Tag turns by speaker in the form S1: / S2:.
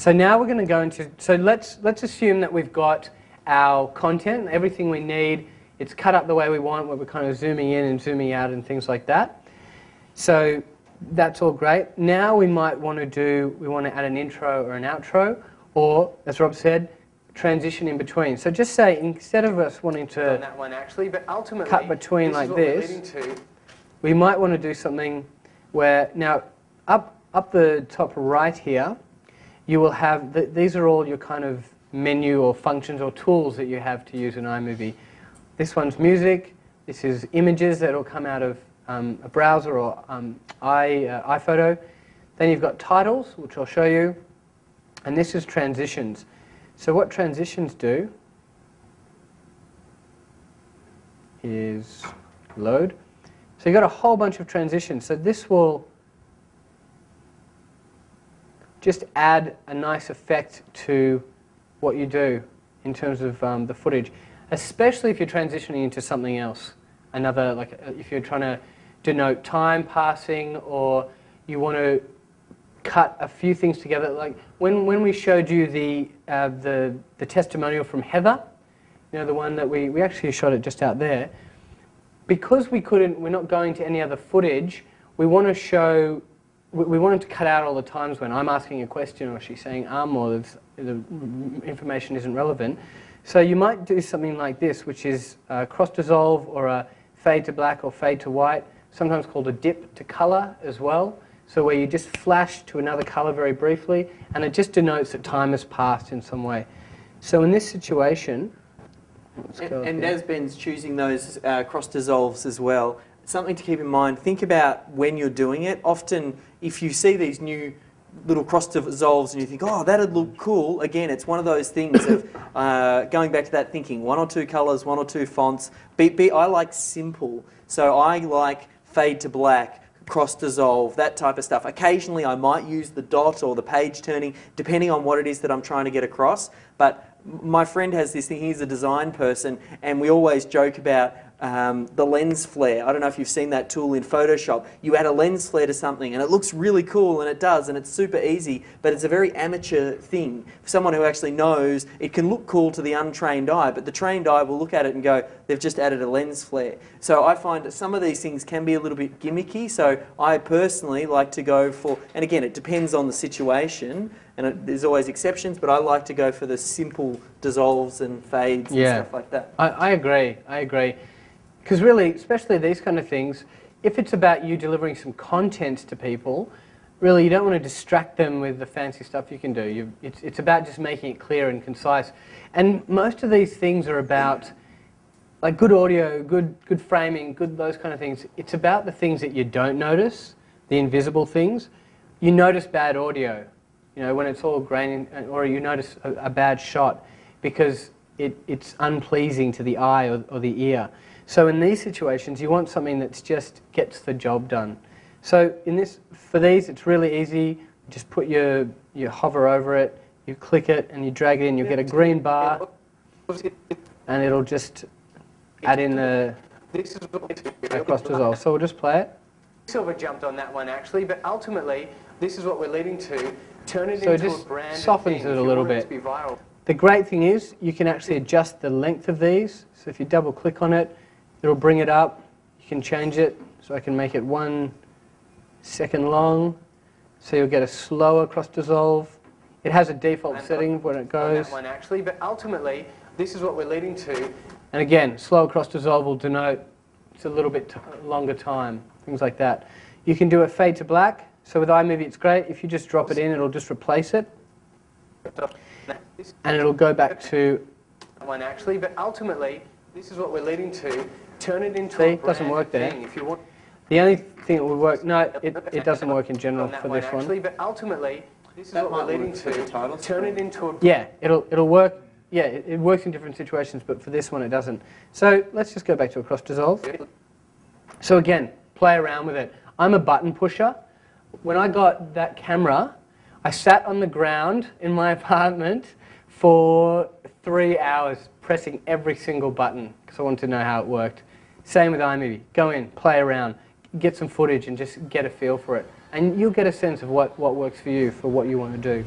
S1: So now we're going to go into, so let's assume that we've got our content, everything we need. It's cut up the way we want, where we're kind of zooming in and zooming out and things like that. So that's all great. Now we might want to add an intro or an outro, or, as Rob said, transition in between. So just say, instead of us wanting to
S2: on that one actually, but ultimately,
S1: cut between like this, we might want to do something where, now up the top right here, you will have, these are all your kind of menu or functions or tools that you have to use in iMovie. This one's music, this is images that will come out of a browser or iPhoto. Then you've got titles, which I'll show you, and this is transitions. So what transitions do is load. So you've got a whole bunch of transitions. So this will just add a nice effect to what you do in terms of the footage, especially if you're transitioning into something else. Another, like if you're trying to denote time passing, or you want to cut a few things together. Like when we showed you the testimonial from Heather, you know, the one that we actually shot it just out there. Because we're not going to any other footage, we want to show, we wanted to cut out all the times when I'm asking a question or she's saying or the information isn't relevant. So you might do something like this, which is a cross dissolve or a fade to black or fade to white, sometimes called a dip to color as well. So where you just flash to another color very briefly, and it just denotes that time has passed in some way. So in this situation,
S3: and as Ben's choosing those cross dissolves as well, something to keep in mind, think about when you're doing it. Often if you see these new little cross dissolves and you think, oh, that'd look cool, again, it's one of those things of going back to that thinking, one or two colors, one or two fonts. I like simple, so I like fade to black, cross dissolve, that type of stuff. Occasionally I might use the dot or the page turning, depending on what it is that I'm trying to get across. But my friend has this thing, he's a design person, and we always joke about the lens flare. I don't know if you've seen that tool in Photoshop. You add a lens flare to something and it looks really cool, and it does, and it's super easy, but it's a very amateur thing. For someone who actually knows, it can look cool to the untrained eye, but the trained eye will look at it and go, they've just added a lens flare. So I find that some of these things can be a little bit gimmicky, so I personally like to go for, and again, it depends on the situation, and there's always exceptions, but I like to go for the simple dissolves and fades and stuff like that.
S1: I agree. Because really, especially these kind of things, if it's about you delivering some content to people, really you don't want to distract them with the fancy stuff you can do. It's about just making it clear and concise. And most of these things are about like good audio, good framing, those kind of things. It's about the things that you don't notice, the invisible things. You notice bad audio, you know, when it's all grainy, or you notice a bad shot because it's unpleasing to the eye or the ear. So in these situations, you want something that just gets the job done. So for these, it's really easy. You just put you hover over it, you click it, and you drag it in. You'll get a green bar, and it'll just add in the cross dissolve. So we'll just play it.
S2: Sort of jumped on that one actually, but ultimately, this is what we're leading to. Turn it into a brand. So it just softens it a little bit. The great thing is you can actually adjust the length of these. So if you double click on it, it'll bring it up. You can change it. So I can make it 1 second long. So you'll get a slower cross dissolve. It has a default setting when it goes. On that one actually, but ultimately, this is what we're leading to.
S1: And again, slower cross dissolve will denote it's a little bit longer time, things like that. You can do a fade to black. So with iMovie, it's great. If you just drop it in, it'll just replace it. And it'll go back to
S2: one actually, but ultimately, this is what we're leading to. Turn it into
S1: a brand. It doesn't work there.
S2: If you want.
S1: The only thing that will work, no, it doesn't work in general for this one.
S2: Actually, but ultimately, this is what we're leading to. Turn it into a.
S1: Yeah, it'll work. Yeah, it works in different situations, but for this one it doesn't. So let's just go back to a cross dissolve. So again, play around with it. I'm a button pusher. When I got that camera, I sat on the ground in my apartment for 3 hours pressing every single button because I wanted to know how it worked. Same with iMovie. Go in, play around, get some footage and just get a feel for it. And you'll get a sense of what works for you, for what you want to do.